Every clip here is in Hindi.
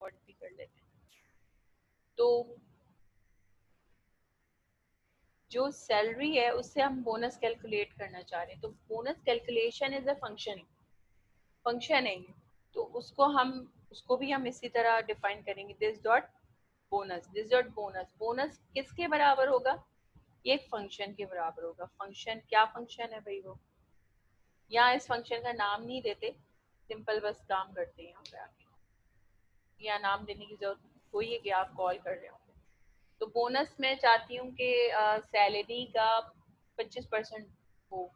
और भी कर लेते हैं। तो जो सैलरी है उससे हम बोनस कैलकुलेट करना चाह रहे हैं, तो bonus calculation is a function है ये। तो उसको भी हम इसी तरह डिफाइन करेंगे, दिस डॉट बोनस, बोनस किसके बराबर होगा, ये एक फंक्शन के बराबर होगा। फंक्शन क्या फंक्शन है भाई, वो यहाँ इस फंक्शन का नाम नहीं देते, सिंपल बस काम करते हैं यहाँ पे आके। या नाम देने की जरूरत कोई है कि आप कॉल कर रहे हो। तो बोनस मैं चाहती हूँ कि सैलरी का 25% हो।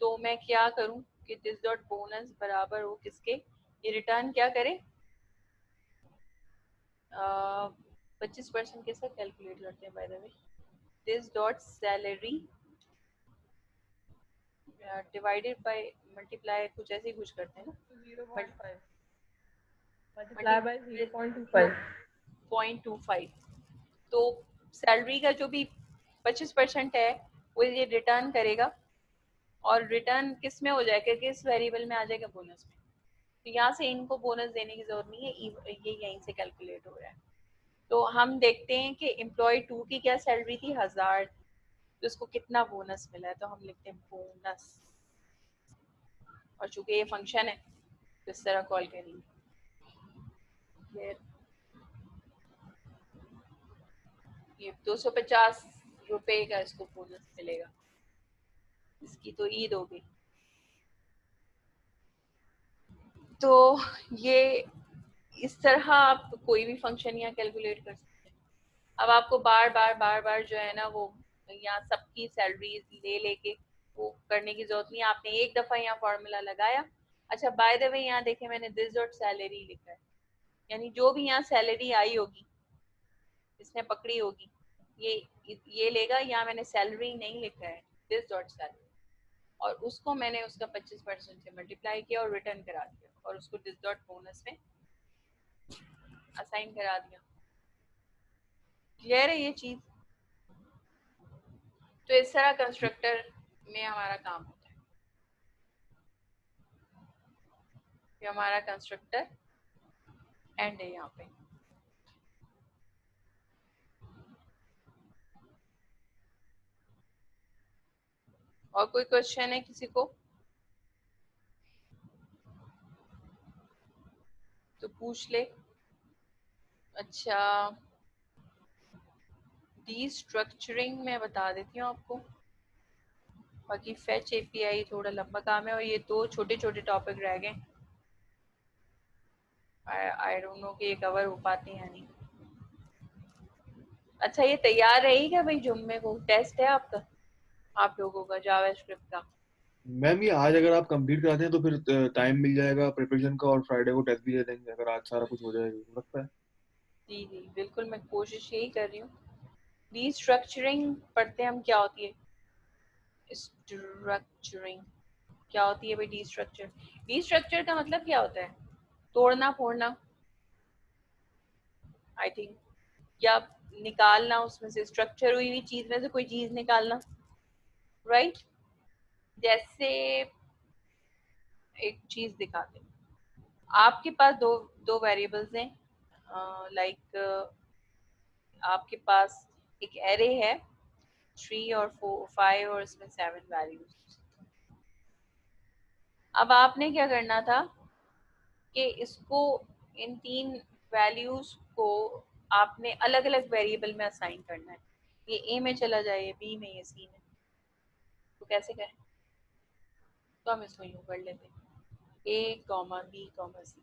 तो मैं क्या करूँ कि दिस डॉट बोनस बराबर हो किसके, ये रिटर्न क्या करे, 25% कैसे कैलकुलेट करते हैं by the way, this dot salary divided by multiply, कुछ ऐसे ही कुछ करते हैं ना, 0.5 मल्टीप्लाई बाय मल्टीप्लाई 0.25। 0.25। तो सैलरी का जो भी 25% है वो ये रिटर्न करेगा, और रिटर्न किस में हो जाएगा, किस वेरिएबल में आ जाएगा, बोनस में। तो यहाँ से इनको बोनस देने की जरूरत नहीं है, ये यहीं से कैलकुलेट हो रहा है। तो हम देखते हैं कि एम्प्लॉय 2 की क्या सैलरी थी, 1000, तो उसको कितना बोनस मिला है, तो हम लिखते हैं बोनस, और चूंकि ये फंक्शन है तो इस तरह कॉल करेंगे। ये 250 रुपए का इसको बोनस मिलेगा, इसकी तो ईद हो गई। तो ये इस तरह आप कोई भी फंक्शन यहाँ कैलकुलेट कर सकते हैं। अब आपको बार बार जो है ना वो यहाँ सबकी सैलरीज ले लेके वो करने की जरूरत नहीं है, आपने एक दफा यहाँ फॉर्मूला लगाया। अच्छा बाय द वे यहाँ देखें मैंने दिस डॉट सैलरी लिखा है, यानी जो भी यहाँ सैलरी आई होगी इसने पकड़ी होगी ये लेगा। यहाँ मैंने सैलरी नहीं लिखा है, दिस डॉट सैलरी, और उसको मैंने उसका 25% से मल्टीप्लाई किया और रिटर्न करा दिया, और उसको दिस डॉट बोनस में असाइन करा दिया। क्लियर है ये चीज। तो इस तरह कंस्ट्रक्टर में हमारा काम होता है, ये हमारा कंस्ट्रक्टर एंड है यहाँ पे। और कोई क्वेश्चन है किसी को तो पूछ ले। अच्छा डीस्ट्रक्चरिंग मैं बता देती हूँ आपको, बाकी फेच एपीआई थोड़ा लंबा काम है और ये दो छोटे छोटे टॉपिक रह गए। आई डोंट नो कि ये कवर हो पाते हैं या नहीं। अच्छा ये तैयार रहेगा भाई, जुम्मे को टेस्ट है आपका, आप लोगों का जावा स्क्रिप्ट का। मैम ये आज अगर आप कंप्लीट कराते हैं तो फिर टाइम मिल जाएगा प्रिपरेशन का, और फ्राइडे को टेस्ट भी दे देंगे अगर आज सारा कुछ हो जाएगा, हो सकता है। जी जी बिल्कुल, मैं कोशिश यही कर रही हूँ। डीस्ट्रक्चरिंग पढ़ते हैं हम, क्या होती है स्ट्रक्चरिंग, क्या होती है भाई डीस्ट्रक्चर। डीस्ट्रक्चर का मतलब क्या होता है, तोड़ना फोड़ना आई थिंक, या निकालना उसमें से, स्ट्रक्चर हुई हुई चीज में से कोई चीज निकालना, राइट। जैसे एक चीज दिखाते हैं, आपके पास दो दो वेरिएबल्स हैं, लाइक आपके पास एक एरे है 3 और 4 5 और इसमें 7 वैल्यूज। अब आपने क्या करना था कि इसको, इन 3 वैल्यूज को आपने अलग अलग वेरिएबल में असाइन करना है। ये ए में चला जाए, ये बी में, ये सी में। तो कैसे करें, तो हम इसको यूं कर लेते हैं, A comma B comma C.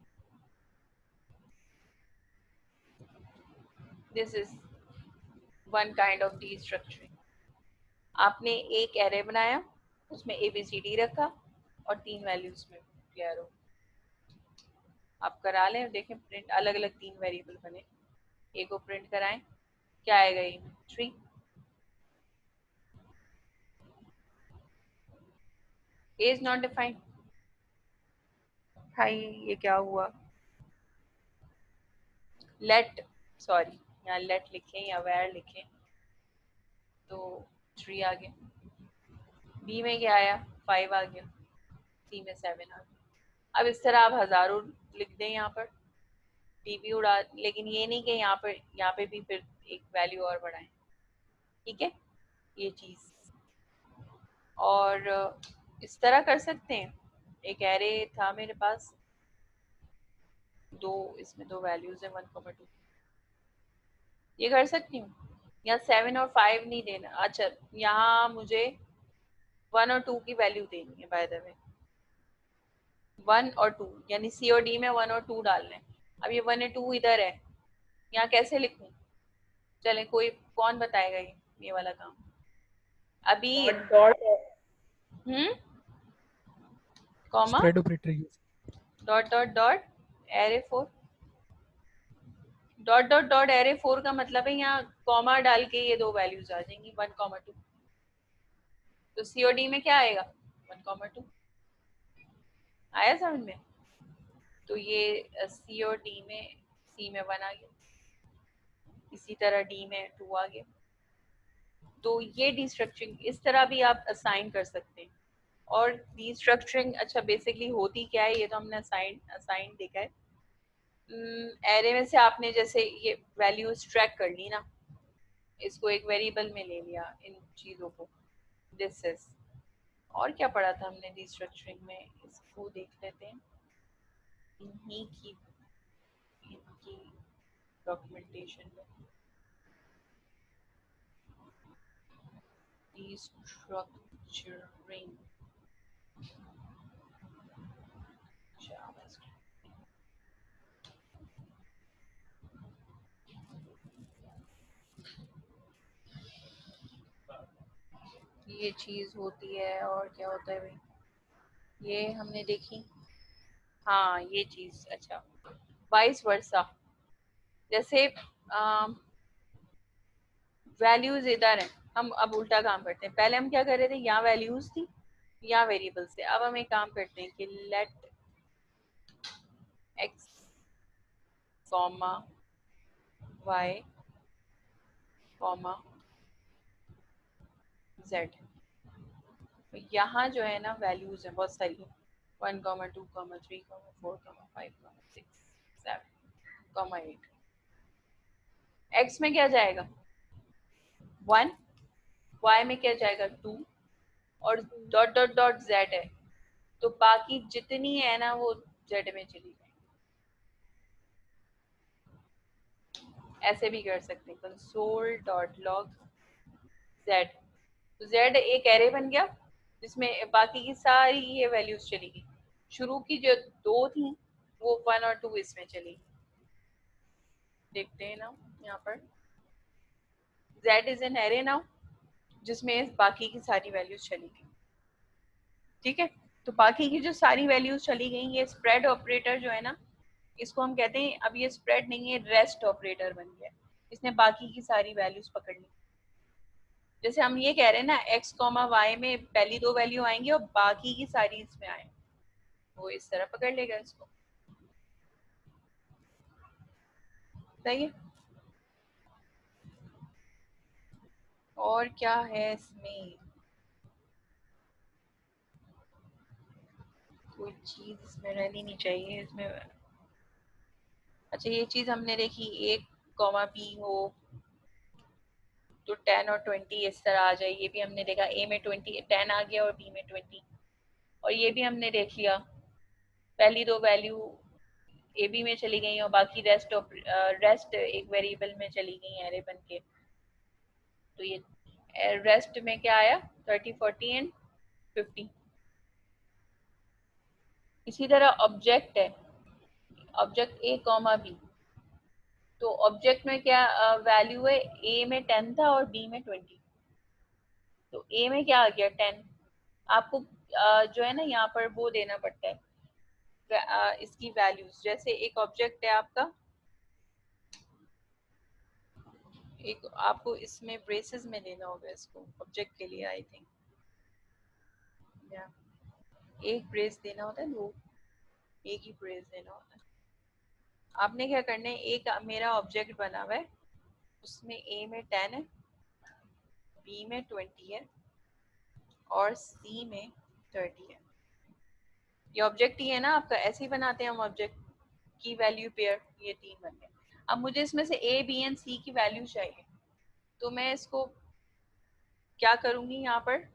This is one kind of destructuring. आपने एक एरे बनाया, उसमें ए बी सी डी रखा और 3 वैल्यूज में क्लियर हो। आप करा लें, देखें प्रिंट, अलग अलग 3 वेरिएबल बने, ए को प्रिंट कराएं, क्या आएगा, ए में 3। ए इज नॉट डिफाइंड। भाई ये क्या हुआ, लेट, सॉरी यहाँ लेट लिखें या वेर लिखें, तो 3 आ गया। बी में क्या आया, 5 आ गया। सी में 7 आ गया। अब इस तरह आप हजारों लिख दें यहाँ पर, टीवी उड़ा, लेकिन ये नहीं कि यहाँ पे भी फिर एक वैल्यू और बढ़ाएं। ठीक है, ये चीज। और इस तरह कर सकते हैं। एक एरे था मेरे पास, इसमें दो वैल्यूज है 1,2, ये कर सकती हूँ। या 7 और 5 नहीं देना। अच्छा, यहाँ मुझे 1 और 2 की वैल्यू देनी है बाय द वे। 1 और 2 यानी सी और डी में 1 और 2 डालने हैं। अब ये 1 और 2 इधर है, यहाँ कैसे लिखूं? चले, कौन बताएगा ये वाला काम अभी? Dot comma spread operator use. Dot dot dot array 4। Dot dot dot array 4 का मतलब है यहाँ कॉमा डाल के ये दो वैल्यूज आ जाएंगी 1,2। तो सीओडी में क्या आएगा? 1,2 आया समझ में? तो ये सी और डी में, सी में 1 आ गया, इसी तरह डी में 2 आ गया। तो ये डिस्ट्रक्चरिंग इस तरह भी आप असाइन कर सकते हैं। और डिस्ट्रक्चरिंग अच्छा बेसिकली होती क्या है, ये तो हमने असाइन देखा है। एरे में से आपने जैसे ये वैल्यूज ट्रैक कर ली ना, इसको एक वेरिएबल में ले लिया, इन चीज़ों को। दिस इज, और क्या पढ़ा था हमने डिस्ट्रक्चरिंग में, इसको देख लेते हैं। इनकी डॉक्यूमेंटेशन में डिस्ट्रक्चरिंग ये चीज होती है। और क्या होता है भाई, ये हमने देखी। हाँ ये चीज, अच्छा वाइस वर्सा। जैसे वैल्यूज इधर हैं, हम अब उल्टा काम करते हैं। पहले हम क्या कर रहे थे, यहाँ वैल्यूज थी, यहाँ वेरिएबल्स थे। अब हम एक काम करते हैं कि let X comma Y comma Z. तो यहाँ जो है ना वैल्यूज है बहुत सारी, 1, 2, 3, 4, 5, 6, 7, 8। एक्स में क्या जाएगा? 1, वाई में क्या जाएगा? 2, और डॉट डॉट डॉट जेड है, तो बाकी जितनी है ना वो जेड में चली जाएगी। ऐसे भी कर सकते हैं, कंसोल डॉट लॉग जेड। तो जेड एक एरे बन गया जिसमें बाकी की सारी ये वैल्यूज चली गई। शुरू की जो 2 थी वो 1 और 2 इसमें चली। देखते हैं ना यहाँ पर, Z is an array now जिसमें बाकी की सारी वैल्यूज चली गई। ठीक है, तो बाकी की जो सारी वैल्यूज चली गई, ये स्प्रेड ऑपरेटर जो है ना, इसको हम कहते हैं, अब ये स्प्रेड नहीं है, रेस्ट ऑपरेटर बन गया। इसने बाकी की सारी वैल्यूज पकड़ ली। जैसे हम ये कह रहे हैं ना, एक्स कॉमा वाई में पहली 2 वैल्यू आएंगी और बाकी की सारी इसमें आए, वो इस तरह पकड़ लेगा इसको। सही है। और क्या है इसमें, कोई चीज इसमें रहनी नहीं चाहिए इसमें। अच्छा ये चीज हमने देखी, 1, बी हो तो 10 और 20 इस तरह आ जाए, ये भी हमने देखा। ए में 10 आ गया और बी में 20। और ये भी हमने देख लिया, पहली 2 वैल्यू ए बी में चली गई और बाकी रेस्ट एक वेरिएबल में चली गई एरे बन के। तो ये रेस्ट में क्या आया? 30, 40 एंड 50। इसी तरह ऑब्जेक्ट है, ऑब्जेक्ट ए कॉमा बी। तो ऑब्जेक्ट में क्या वैल्यू है? ए में 10 था और बी में 20। तो ए में क्या आ गया? 10। आपको जो है ना यहाँ पर वो देना पड़ता है इसकी वैल्यूज। जैसे एक ऑब्जेक्ट है आपका, एक आपको इसमें ब्रेसेस में देना होगा इसको ऑब्जेक्ट के लिए। आई थिंक एक ब्रेस देना होता है, दो एक ही ब्रेस देना होता है। आपने क्या करना है, एक मेरा ऑब्जेक्ट बना हुआ है, उसमें ए में 10 है, बी में 20 है और सी में 30 है। ये ऑब्जेक्ट ही है ना आपका, ऐसे ही बनाते हैं हम ऑब्जेक्ट। की वैल्यू पेयर, ये 3 बन गए। अब मुझे इसमें से ए बी एंड सी की वैल्यू चाहिए, तो मैं इसको क्या करूंगी, यहाँ पर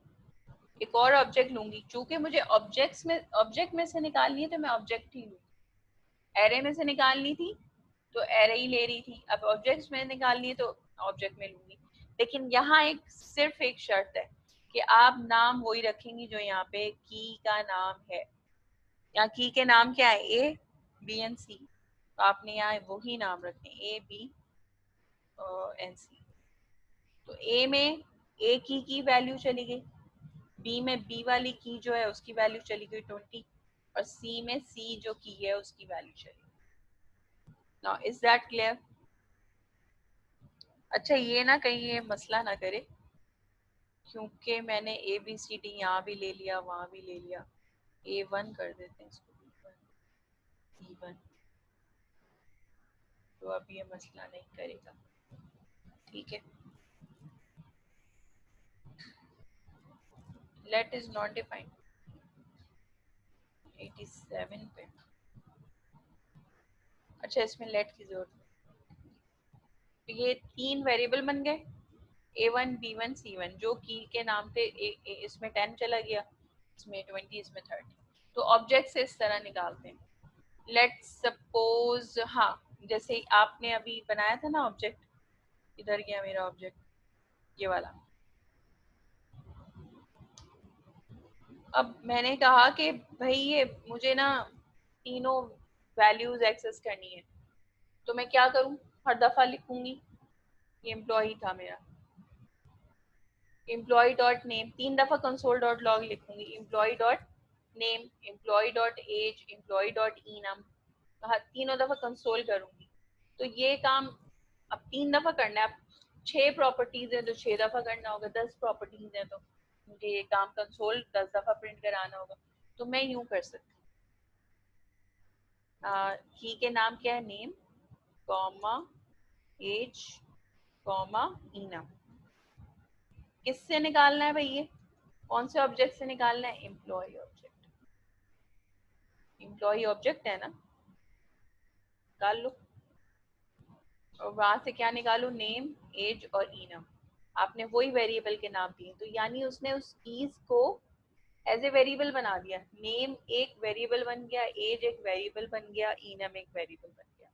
एक और ऑब्जेक्ट लूंगी। चूंकि मुझे ऑब्जेक्ट में से निकालनी है तो मैं ऑब्जेक्ट ही लूंगी। एरे में से निकालनी थी तो एरे ही ले रही थी, अब ऑब्जेक्ट्स में निकालनी है तो ऑब्जेक्ट में लूंगी। लेकिन यहाँ सिर्फ एक शर्त है कि आप नाम वही रखेंगी जो यहाँ पे की का नाम है। यहाँ की के नाम क्या है, ए बी एंड सी, तो आपने यहाँ वही नाम रखने, ए बी एंड सी। तो ए में ए की वैल्यू चली गई, बी में बी वाली की जो है उसकी वैल्यू चली गई 20, और सी में सी जो की है उसकी वैल्यू चली गई। Now is that clear? अच्छा, ये ना कहीं ये मसला ना करे, क्योंकि मैंने ए बी सी डी यहाँ भी ले लिया वहां भी ले लिया। A1 कर देते हैं इसको, B1, तो अब ये मसला नहीं करेगा, ठीक है। लेट इज नॉट डिफाइंड 87 पे। अच्छा, इसमें लेट की जरूरत है। तो ये 3 वेरिएबल बन गए, A1 B1 C1, जो की के नाम पे इसमें 10 चला गया, इसमें 20, इसमें 30। तो ऑब्जेक्ट से इस तरह निकालते हैं। लेट्स सपोज, हाँ, जैसे आपने अभी बनाया था ना ऑब्जेक्ट, इधर गया मेरा ऑब्जेक्ट, ये वाला। अब मैंने कहा कि भाई ये मुझे ना तीनों वैल्यूज एक्सेस करनी है, तो मैं क्या करूं, हर दफा लिखूंगी, ये एम्प्लॉय था मेरा, एम्प्लॉय डॉट नेम, 3 दफा कंसोल डॉट लॉग लिखूंगी, employ dot name, employ dot age, employ dot इनम, तीनों दफा कंसोल करूंगी। तो ये काम अब 3 दफा करना है। अब 6 प्रॉपर्टीज है तो 6 दफा करना होगा, 10 प्रॉपर्टीज है तो मुझे ये काम कंसोल 10 दफा प्रिंट कराना होगा। तो मैं यूं कर सकती, की के नाम क्या है, नेम कॉमा एज कॉमा इनम। किससे निकालना है भाई, ये कौन से ऑब्जेक्ट से निकालना है, एम्प्लॉय ऑब्जेक्ट। एम्प्लॉय ऑब्जेक्ट है ना, निकाल लो। और वहां से क्या निकालो, नेम एज और इनम। आपने वही वेरिएबल के नाम दिए, तो यानी उसने उस कीज को एज ए वेरिएबल बना दिया। नेम एक वेरिएबल बन गया, एज एक वेरिएबल बन गया, इनम एक वेरिएबल बन गया।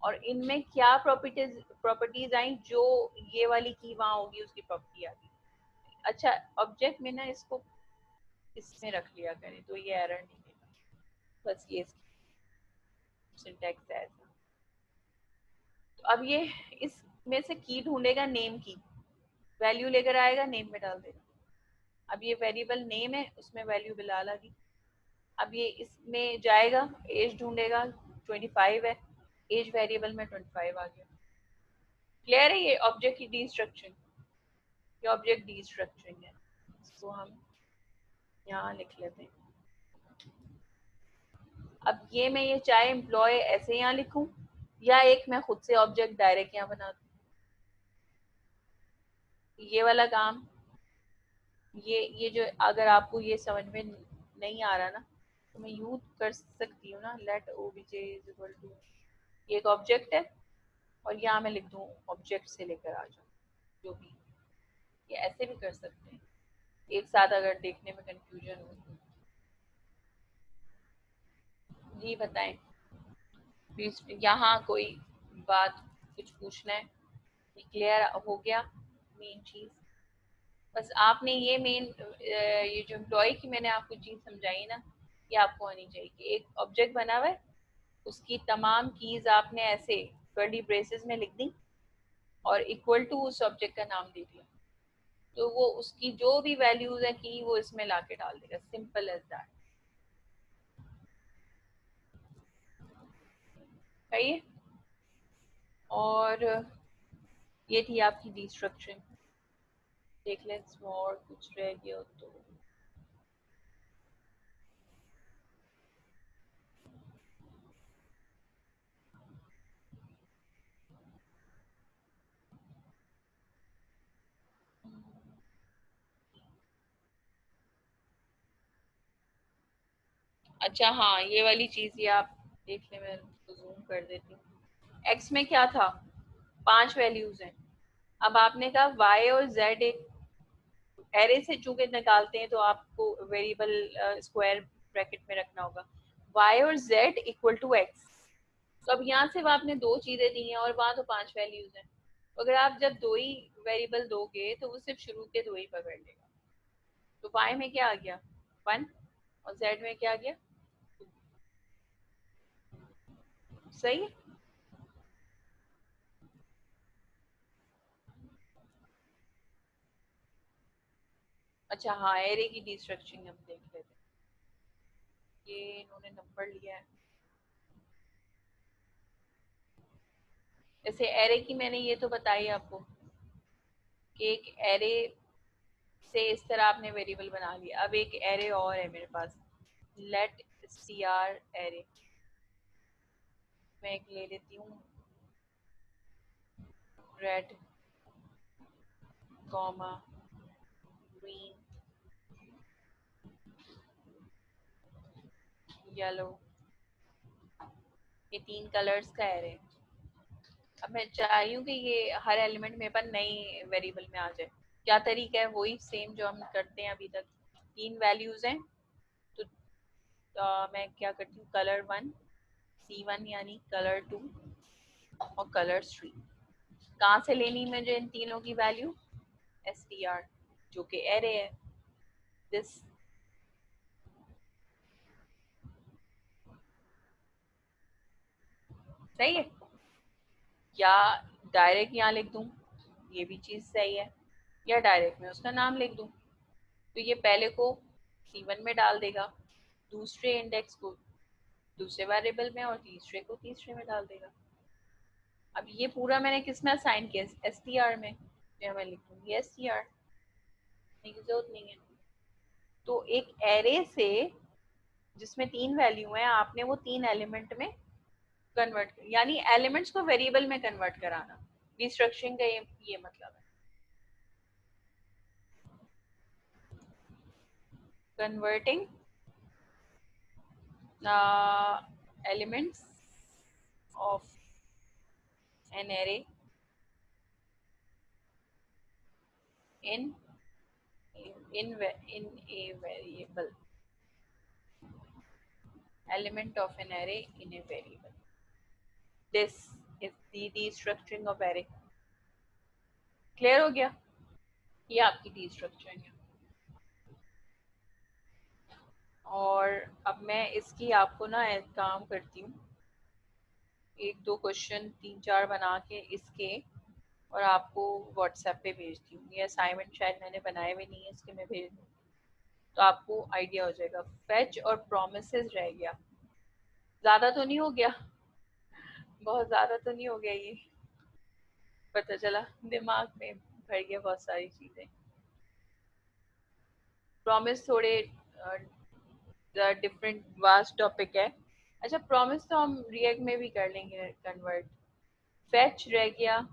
और इनमें क्या प्रॉपर्टीज आई, जो ये वाली की वहां होगी उसकी प्रॉपर्टी आ गई। अच्छा, ऑब्जेक्ट में ना इसको इसमें रख लिया करें तो ये एरर नहीं देगा, बस ये सिंटैक्स है ऐसा। तो अब ये इसमें से की ढूंढेगा, नेम की वैल्यू लेकर आएगा, नेम में डाल देगा। अब ये वेरिएबल नेम है, उसमें वैल्यू बिलाल आ गई। अब ये इसमें जाएगा, एज ढूंढेगा, 25 है, एज वेरिएबल में 25 आ गया। क्लियर है? ये ऑब्जेक्ट की डीस्ट्रक्चरिंग, ये ऑब्जेक्ट डीस्ट्रक्चरिंग है। इसको हम यहाँ लिख लेते हैं। अब ये मैं ये चाहे एम्प्लॉय ऐसे यहाँ लिखूं, या एक मैं खुद से ऑब्जेक्ट डायरेक्ट यहाँ बना दूं, ये वाला काम, ये जो, अगर आपको ये समझ में नहीं आ रहा ना, तो मैं यूज कर सकती हूँ ना, let OBJ is equal to, ये एक ऑब्जेक्ट है और यहाँ मैं लिख दूँ ऑब्जेक्ट से लेकर आ जाऊँ, जो भी, ये ऐसे भी कर सकते हैं एक साथ, अगर देखने में कंफ्यूजन हो तो। जी बताएं प्लीज, यहाँ कोई बात कुछ पूछना है, क्लियर हो गया मेन चीज? बस आपने ये मेन, ये जो एम्प्लॉय की मैंने आपको चीज समझाई ना, ये आपको आनी चाहिए कि एक ऑब्जेक्ट बना हुआ है, उसकी तमाम कीज आपने ऐसे कर्ली ब्रेसेस में लिख दी और इक्वल टू उस ऑब्जेक्ट का नाम दे दिया, तो वो उसकी जो भी वैल्यूज है की वो इसमें लाके डाल देगा, सिंपल एज दैट। सही है? और ये थी आपकी डिस्ट्रक्शन। देख लें और कुछ रह गया तो। अच्छा हाँ, ये वाली चीज ये आप देख लें, मैं जूम कर देती हूँ। एक्स में क्या था, 5 वैल्यूज हैं। अब आपने कहा वाई और जेड एक एरे से चूंकि निकालते हैं तो आपको वेरिएबल स्क्वायर ब्रैकेट में रखना होगा, वाई और जेड इक्वल टू एक्स। तो अब यहाँ से आपने 2 चीजें दी हैं और वहाँ तो 5 वैल्यूज हैं। तो अगर आप जब 2 ही वेरिएबल दोगे तो वो सिर्फ शुरू के 2 ही पकड़ लेगा। तो वाई में क्या आ गया 1 और जेड में क्या आ गया 2। सही है। अच्छा हाँ, एरे की डिस्ट्रक्चरिंग हम देख लेते हैं। ये इन्होंने नंबर लिया है। जैसे एरे की मैंने ये तो बताई आपको कि एक एरे से इस तरह आपने वेरिएबल बना लिया। अब एक एरे और है मेरे पास, लेट str एरे। मैं एक ले लेती हूँ रेड कॉमा ग्रीन येलो, ये 3 कलर्स का एरे। अब मैं चाह रही हूँ कि ये हर एलिमेंट मेरे पास नई वेरिएबल में आ जाए। क्या तरीका है, वही सेम जो हम करते हैं अभी तक। 3 वैल्यूज हैं तो मैं क्या करती हूँ, कलर 1 C1 यानी कलर 2 और कलर 3। कहाँ से लेनी मुझे इन तीनों की वैल्यू, str जो कि एरे है, दिस। सही है, या डायरेक्ट यहाँ लिख दूँ, ये भी चीज़ सही है, या डायरेक्ट में उसका नाम लिख दूँ। तो ये पहले को C1 में डाल देगा, दूसरे इंडेक्स को दूसरे वेरिएबल में और तीसरे को तीसरे में डाल देगा। अब ये पूरा मैंने किस में असाइन किया, str में। जो मैं लिख दूँगी str, की जरूरत नहीं है। तो एक एरे से जिसमें 3 वैल्यू है, आपने वो 3 एलिमेंट में कन्वर्ट, यानी एलिमेंट्स को वेरिएबल में कन्वर्ट कराना। डिस्ट्रक्चरिंग का ये मतलब है, converting elements of an array in a variable, element of an array in a variable. This is the destructuring of array. Clear हो गया, ये आपकी destructuring है। और अब मैं इसकी आपको ना एक काम करती हूँ, 1-2 क्वेश्चन 3-4 बना के इसके और आपको व्हाट्सएप पे भेजती हूँ। ये असाइनमेंट शायद मैंने बनाए हुए नहीं है, इसके मैं भेज दूँ तो आपको आइडिया हो जाएगा। फेच और प्रोमिसेस रह गया, ज़्यादा तो नहीं हो गया, बहुत ज़्यादा तो नहीं हो गया, ये पता चला दिमाग में भर गया बहुत सारी चीज़ें। प्रॉमिस थोड़े डिफरेंट वास्ट टॉपिक है। अच्छा, प्रॉमिस तो हम रिएक्ट में भी कर लेंगे कन्वर्ट। फेच रह गया,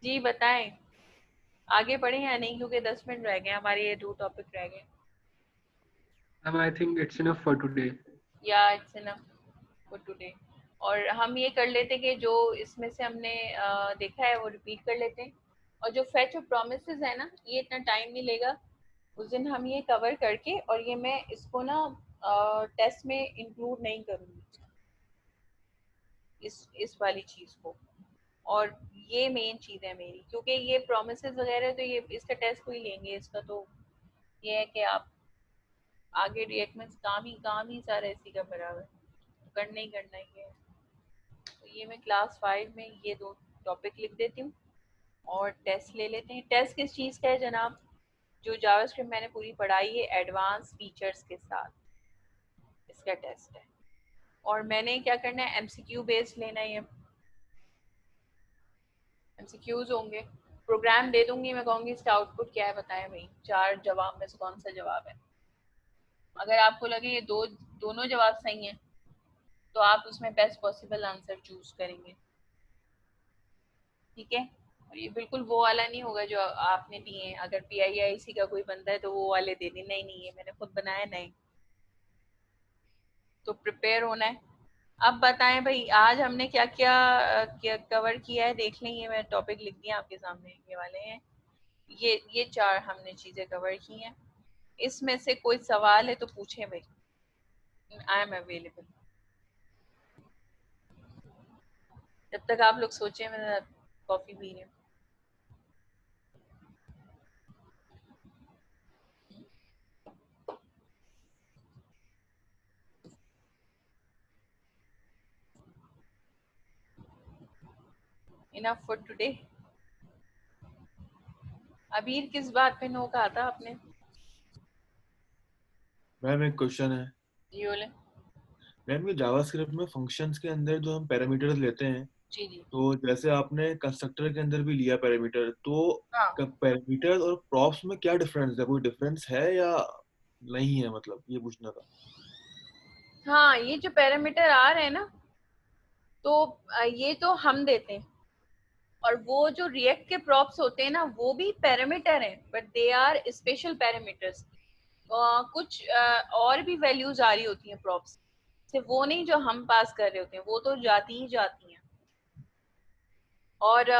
जी बताएं आगे बढ़े या नहीं, क्योंकि 10 मिनट रह गए हमारे, ये 2 टॉपिक रह गए। I think it's enough for today. या इट्स इनफ फॉर टुडे। और हम ये कर लेते कि जो इसमें से हमने देखा है वो रिपीट कर लेते हैं। और जो फेच और प्रोमिसेस है ना, ये इतना टाइम नहीं लेगा, उस दिन हम ये कवर करके, और ये मैं इसको ना टेस्ट में इंक्लूड नहीं करूँगी इस वाली चीज़ को। और ये मेन चीज़ है मेरी, क्योंकि ये प्रोमिसेस वगैरह तो ये इसका टेस्ट कोई लेंगे, इसका तो ये है कि आप आगे रिएक्ट में काम ही सारा इसी का बराबर करना ही करना ही है। तो ये मैं क्लास 5 में ये 2 टॉपिक लिख देती हूँ और टेस्ट ले लेते हैं। टेस्ट किस चीज़ का है जनाब, जो जावास्क्रिप्ट मैंने पूरी पढ़ाई है एडवांस फीचर्स के साथ, इसका टेस्ट है। और मैंने क्या करना है, एमसीक्यू बेस्ड लेना है। एमसीक्यूज होंगे, प्रोग्राम दे दूंगी, मैं कहूँगी इसका आउटपुट क्या है बताएं भाई, 4 जवाब में से कौन सा जवाब है। अगर आपको लगे ये दोनों जवाब सही हैं तो आप उसमें बेस्ट पॉसिबल आंसर चूज करेंगे, ठीक है। और ये बिल्कुल वो वाला नहीं होगा जो आपने दिए हैं, अगर PIIC का कोई बंदा है तो वो वाले दे दें, नहीं ये मैंने खुद बनाया नहीं। तो प्रिपेयर होना है। अब बताएं भाई, आज हमने क्या क्या कवर किया है, देख लें। ये मैं टॉपिक लिख दिया आपके सामने, ये वाले हैं। ये 4 हमने चीजें कवर की हैं। इसमें से कोई सवाल है तो पूछें भाई, आई एम अवेलेबल। जब तक आप लोग सोचें, मैं कॉफी पी रही हूँ। Enough for today. अबीर, किस बात पे नो कहा था आपने? मैम एक क्वेश्चन है। जी बोले। मैम ये जावास्क्रिप्ट में फंक्शंस के अंदर जो हम पैरामीटर्स लेते हैं, जी जी। तो जैसे आपने कंस्ट्रक्टर के अंदर भी लिया पैरामीटर, तो हाँ पैरामीटर और प्रॉप्स में क्या डिफरेंस है? कोई डिफरेंस है या नहीं है, मतलब ये पूछना था। हाँ, ये जो पैरामीटर आ रहे हैं ना, तो ये तो हम देते हैं, और वो जो रिएक्ट के प्रॉप्स होते हैं ना, वो भी पैरामीटर हैं, but they are special parameters. कुछ और भी वैल्यूज आ रही होती हैं प्रॉप्स से, वो नहीं जो हम पास कर रहे होते हैं, वो तो जाती ही जाती हैं। और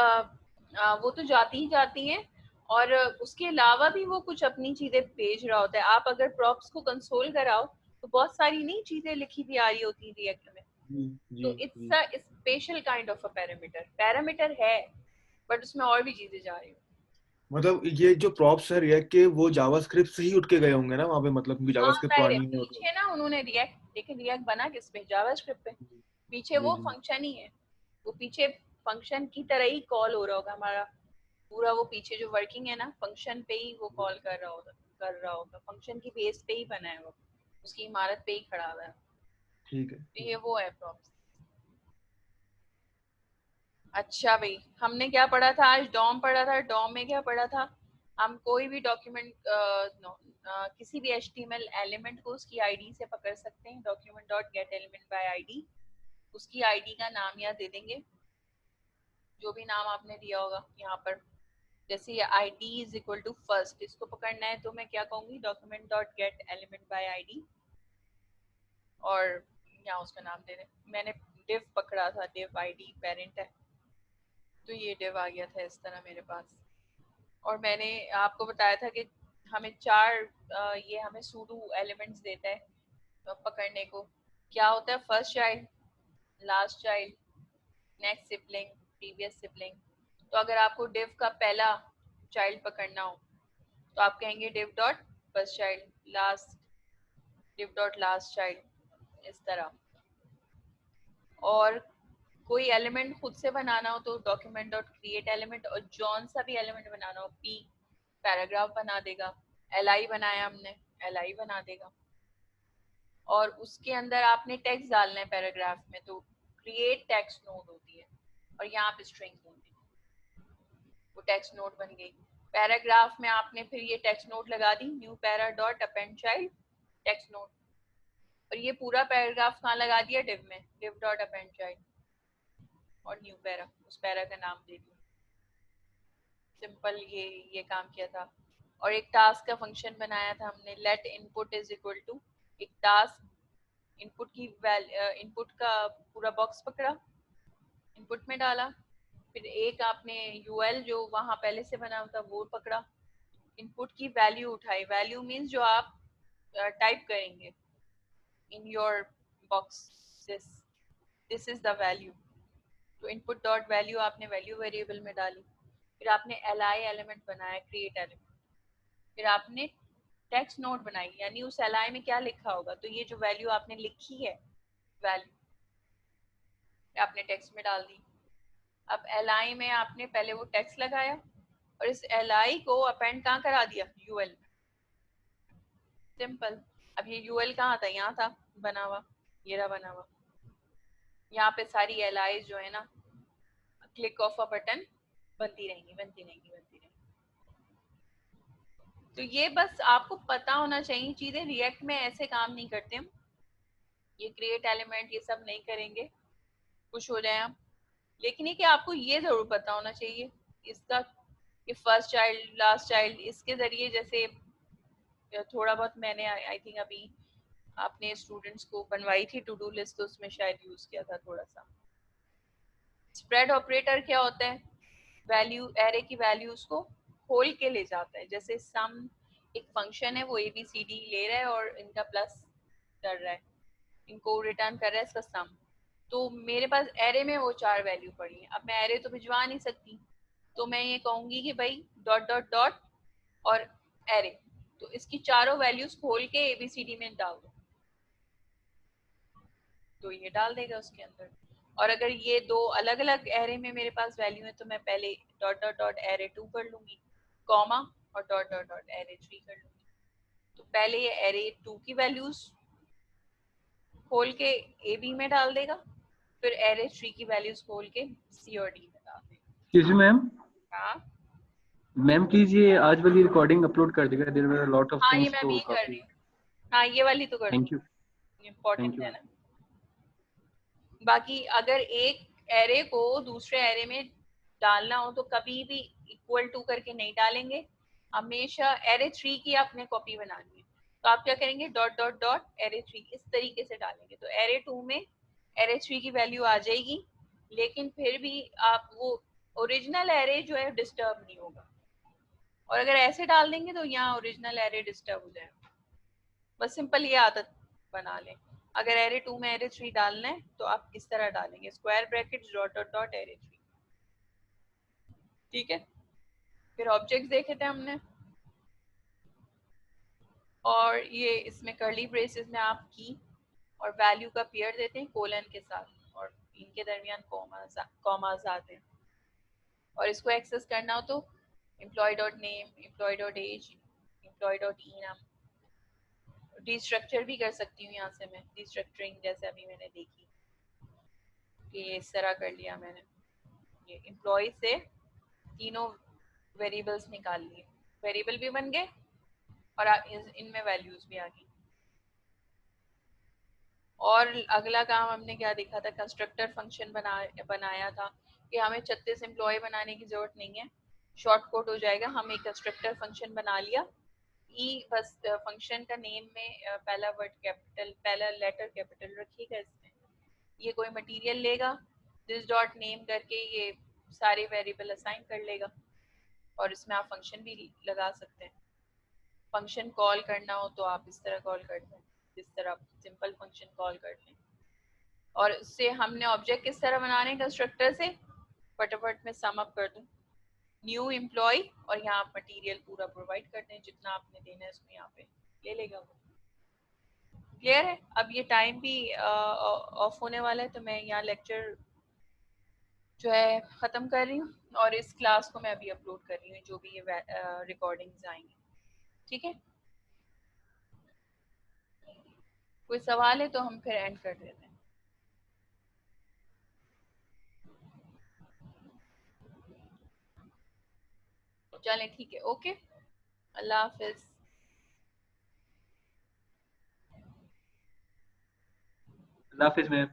वो तो जाती ही जाती हैं, और उसके अलावा भी वो कुछ अपनी चीजें भेज रहा होता है। आप अगर प्रॉप्स को कंसोल कराओ तो बहुत सारी नई चीजें लिखी भी आ रही होती है रिएक्ट में। जी जी तो इट्स जी। A special kind of a parameter. Parameter है, बट उसमें और भी चीजें जा रही होती हैं। मतलब ये जो प्रॉप्स है रिएक्ट के, वो जावास्क्रिप्ट से ही उठ के गए होंगे ना वहाँ पे, मतलब क्योंकि हाँ, जावास्क्रिप्ट पहले पुरानी है तो। पीछे ना उन्होंने रिएक्ट, लेकिन रिएक्ट बना किस पे? जावास्क्रिप्ट पे। पीछे जी वो जी। फंक्शन ही है, वो पीछे फंक्शन की तरह ही कॉल हो रहा होगा हमारा पूरा। वो पीछे जो वर्किंग है ना, फंक्शन पे ही वो कॉल कर रहा होगा फंक्शन की बेस पे ही बना है वो, उसकी इमारत पे ही खड़ा हुआ है। ठीक है तो ठीक ये है। वो है प्रॉप्स। अच्छा भाई, हमने क्या पढ़ा था आज? डॉम पढ़ा था। डॉम में क्या पढ़ा था? हम कोई भी डॉक्यूमेंट, किसी भी HTML एलिमेंट को उसकी आईडी से पकड़ सकते हैं। Document dot get element by ID, उसकी आईडी का नाम यहाँ दे देंगे, जो भी नाम आपने दिया होगा यहाँ पर। जैसे ये ID is equal to first, इसको पकड़ना है तो मैं क्या कहूँगी? Document dot get element by ID, और यहाँ उसका नाम दे दें। मैंने div पकड़ा था, div ID पेरेंट है, तो ये div आ गया था इस तरह मेरे पास। और मैंने आपको बताया था कि हमें 4 ये हमें सूडो एलिमेंट्स देता है पकड़ने को। क्या होता है? First child, last child, next sibling, previous sibling. तो अगर आपको div का पहला चाइल्ड पकड़ना हो तो आप कहेंगे div dot first child, last div dot last child, इस तरह। और कोई एलिमेंट खुद से बनाना हो तो डॉक्यूमेंट डॉट क्रिएट एलिमेंट, और जौन सा भी एलिमेंट बनाना हो, P पैराग्राफ बना देगा, Li बनाया हमने, Li बना देगा। और उसके अंदर आपने टेक्स्ट डालना है पैराग्राफ में, तो क्रिएट टेक्स्ट नोड होती है, और यहाँ पे स्ट्रिंग होती है, वो टेक्स्ट नोड बन गई। पैराग्राफ में आपने फिर ये टेक्स्ट नोड लगा दी, new para dot append child text node, और ये पूरा पैराग्राफ कहाँ लगा दिया? div में, div डॉट अपेंड चाइल्ड और न्यू पैरा, उस पैरा का नाम दे दिया। सिंपल ये काम किया था। और एक टास्क का फंक्शन बनाया था हमने, let input is equal to एक टास्क। इनपुट की इनपुट का पूरा बॉक्स पकड़ा, इनपुट में डाला, फिर एक आपने यूएल जो वहाँ पहले से बना हुआ था वो पकड़ा, इनपुट की वैल्यू उठाई। वैल्यू मीन्स जो आप टाइप करेंगे in your box, this is the value. तो इनपुट डॉट वैल्यू आपने वैल्यू वेरिएबल में डाली, फिर आपने Li एलिमेंट बनाया, क्रिएट एलिमेंट, फिर आपने टेक्स्ट नोट बनाई, यानी उस Li में क्या लिखा होगा। तो ये जो वैल्यू आपने लिखी है, वैल्यू आपने टेक्स्ट में डाल दी। अब Li में आपने पहले वो टेक्स्ट लगाया, और इस Li को अपेंड कहाँ करा दिया? UL में। सिंपल। अब ये UL कहाँ था? यहाँ था बना हुआ, ये रहा बना हुआ। यहाँ पे सारी Li's जो है ना, क्लिक ऑफ अ बटन बनती रहेंगी, बनती रहेंगी, बनती रहेंगी। तो ये बस आपको पता होना चाहिए चीजें। रिएक्ट में ऐसे काम नहीं करते हम, ये क्रिएट एलिमेंट ये सब नहीं करेंगे, खुश हो जाए हम। लेकिन ये कि आपको ये जरूर पता होना चाहिए इसका, ये फर्स्ट चाइल्ड, लास्ट चाइल्ड, इसके जरिए जैसे थोड़ा बहुत मैंने आई थिंक अभी आपने स्टूडेंट्स को बनवाई थी टू डू लिस्ट, तो उसमें शायद यूज किया था थोड़ा सा। स्प्रेड ऑपरेटर क्या होता है? वैल्यू, एरे की वैल्यूज को खोल के ले जाता है। जैसे सम एक फंक्शन है, वो ABCD ले रहा है और इनका प्लस कर रहा है, इनको रिटर्न कर रहा है इसका सम। तो मेरे पास एरे में वो 4 वैल्यू पड़ी है। अब मैं एरे तो भिजवा नहीं सकती, तो मैं ये कहूंगी कि भाई डॉट डॉट डॉट और एरे, तो इसकी चारों वैल्यूज खोल के ABCD में डाल दो, तो ये डाल देगा उसके अंदर। और अगर ये दो अलग अलग एरे में मेरे पास वैल्यू है, तो मैं पहले डॉट डॉट डॉट एरे 2 कर लूंगी, कॉमा, और डॉट डॉट डॉट एरे 3 कर लूंगी। तो पहले ये एरे 2 की वैल्यूज खोल के AB में डाल देगा, फिर एरे 3 की वैल्यूज खोल के C और D में डाल देगा। एक्सक्यूज मी मैम, हाँ मैम प्लीज ये आज वाली रिकॉर्डिंग अपलोड कर देगा, there were a lot of हाँ, ये थिंग्स मैं तो भी कर रही काफी। हूँ। हाँ, ये वाली तो कर थैंक दो, यू, इम्पोर्टेंट थैंक यू है मैम। ना। बाकी अगर एक एरे को दूसरे एरे में डालना हो तो कभी भी इक्वल टू करके नहीं डालेंगे, हमेशा एरे 3 की आपने कॉपी बनानी है। तो आप क्या करेंगे, डॉट डॉट डॉट एरे 3 इस तरीके से डालेंगे, तो एरे 2 में एरे 3 की वैल्यू आ जाएगी, लेकिन फिर भी आप वो ओरिजिनल एरे जो है डिस्टर्ब नहीं होगा। और अगर ऐसे डाल देंगे तो यहाँ ओरिजिनल एरे डिस्टर्ब हो जाएगा। बस सिंपल ये आदत बना लें। अगर एरे 2 में एरे 3 डालना है तो आप इस तरह डालेंगे, square bracket dot dot dot array 3। ठीक है, फिर ऑब्जेक्ट देखे थे हमने, और ये इसमें कर्ली ब्रेसेस में आप की और वैल्यू का पेयर देते हैं कोलन के साथ, और इनके दरमियान कॉमास आते हैं। और इसको एक्सेस करना हो तो employ dot name, employ dot age, employ dot ई नाम, डिस्ट्रक्चर भी कर सकती हूँ यहाँ से मैं, डिस्ट्रक्चरिंग जैसे अभी मैंने देखी कि ये इस तरह कर लिया मैंने। ये एम्प्लॉय से तीनों वेरिएबल्स निकाल लिए, वेरिएबल भी बन गए और इनमें वैल्यूज भी आ गई। और अगला काम हमने क्या देखा था, कंस्ट्रक्टर फंक्शन बनाया था कि हमें 36 एम्प्लॉय बनाने की जरूरत नहीं है, शॉर्टकट हो जाएगा। हम एक कंस्ट्रक्टर फंक्शन बना लिया, बस फंक्शन का नेम में पहला वर्ड कैपिटल, पहला लेटर कैपिटल रखिएगा इसमें। ये कोई मटेरियल लेगा, दिस डॉट नेम करके ये सारे वेरिएबल असाइन कर लेगा, और इसमें आप फंक्शन भी लगा सकते हैं। फंक्शन कॉल करना हो तो आप इस तरह कॉल करते हैं, जिस तरह सिंपल फंक्शन कॉल करते हैं। और इससे हमने ऑब्जेक्ट किस तरह बनाने हैं कंस्ट्रक्टर से, फटाफट में सम अप कर दूं, न्यू एम्प्लॉय, और यहाँ आप मटेरियल पूरा प्रोवाइड करते हैं, जितना आपने देना है उसमें यहाँ पे ले लेगा वो। क्लियर है? अब ये टाइम भी ऑफ होने वाला है, तो मैं यहाँ लेक्चर जो है ख़त्म कर रही हूँ, और इस क्लास को मैं अभी अपलोड कर रही हूँ, जो भी ये रिकॉर्डिंग्स आएंगी। ठीक है, कोई सवाल है तो हम फिर एंड कर देते हैं। चलें, ठीक है, ओके, अल्लाह हाफिज। अल्लाह हाफिज मैम।